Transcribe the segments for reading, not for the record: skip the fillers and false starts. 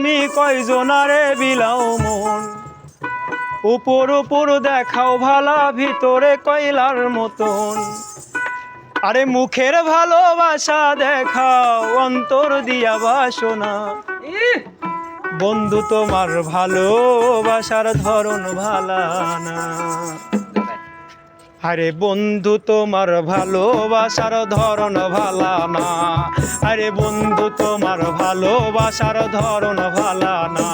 তুমি কয়জনারে বিলাও মন উপর উপর দেখাও ভালা ভিতরে কয়লার মতন আরে মুখের ভালোবাসা দেখাও অন্তর দিয়া বাসনা বন্ধু তোমার ভালোবাসার ধরন ভালা না আরে বন্ধু তোমার ভালোবাসার ধরন ভালা না আরে বন্ধু তোমার ভালোবাসার ধরন ভালা না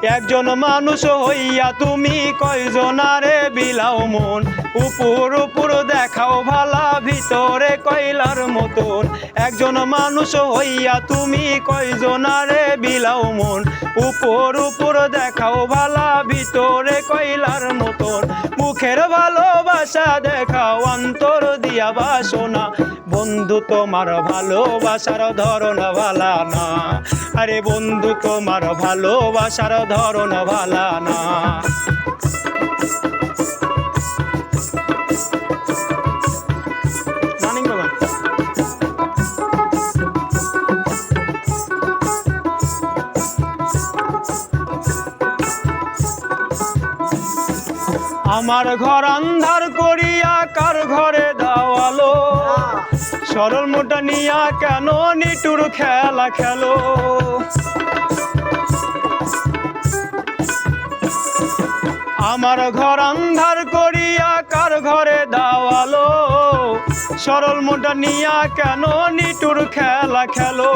একজন মানুষ হইয়া তুমি কয়জনারে বিলাও মন উপর উপর দেখাও ভালা ভিতরে কয়লার মতন একজন মানুষ হইয়া তুমি কয়জনারে বিলাও মন উপর উপর দেখাও ভালা ভিতরে কয়লার মতন মুখের ভালোবাসা দেখাও অন্তর দিয়া বাসনা বন্ধু তোমার ভালোবাসার ধরন ভালা না আরে বন্ধু তোমার ভালোবাসার ধরন ভালা না আমার ঘর আন্ধার করিয়া কার ঘরে দাওয়ালো সরল মোটা নিয়া কেন নিটুর খেলা খেলো আমার ঘর আন্ধার করিয়া কার ঘরে দাওয়ালো সরল মোটা নিয়া কেন নিটুর খেলা খেলো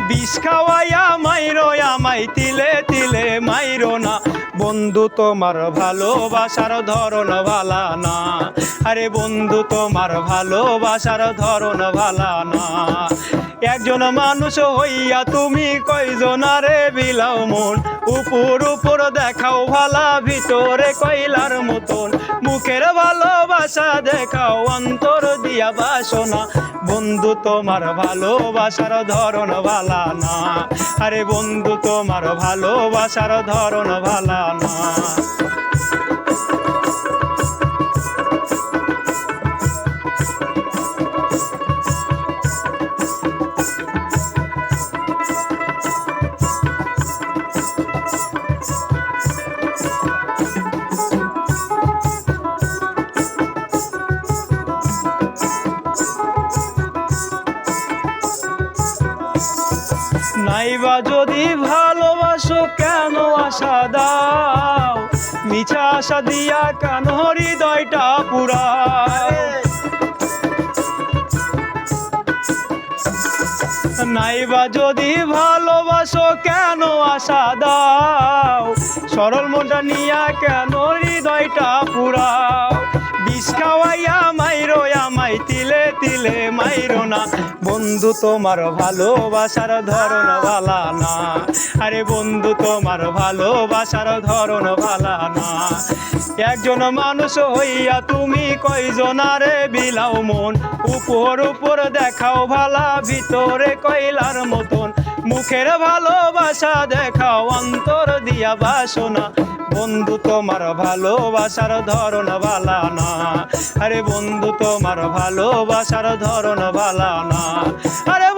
বিষ খাওয়াইয়া মাইরো আমায় তিলে তিলে মাইরো না বন্ধু তোমার ভালোবাসার ধরন ভালা না আরে বন্ধু তোমার ভালোবাসার ধরন ভালা না একজন মানুষ হইয়া তুমি কয়জনারে বিলাও মন উপর উপর দেখাও ভালা ভিতরে কয়লার মতন মুখের ভালোবাসা দেখাও অন্তর দিয়া বাসনা বন্ধু তোমার ভালোবাসার ধরন ভালা না আরে বন্ধু তোমার ভালোবাসার ধরন ভালা না নাইবা যদি ভালোবাসো কেন আশা দাও মিছা আশা দিয়া কেন হৃদয়টা পুরাও নাইবা যদি ভালোবাসো কেন আশা দাও সরল মনটা নিয়া কেন হৃদয়টা পুরাও বিষ খাওয়াইয়া মাইরো আমায় তিলে তিলে মাইরো না বন্ধু তোমার ভালোবাসার ধরন ভালা না আরে বন্ধু তোমার ভালোবাসার ধরন ভালা না একজন মানুষ হইয়া তুমি কয়জনারে বিলাও মন উপর উপর দেখাও ভালা ভিতরে কয়লার মতন মুখের ভালোবাসা দেখাও অন্তর দিয়া বাসনা বন্ধু তোমার ভালোবাসার ধরন ভালা না আরে বন্ধু তোমার ভালোবাসার ধরন ভালা না আরে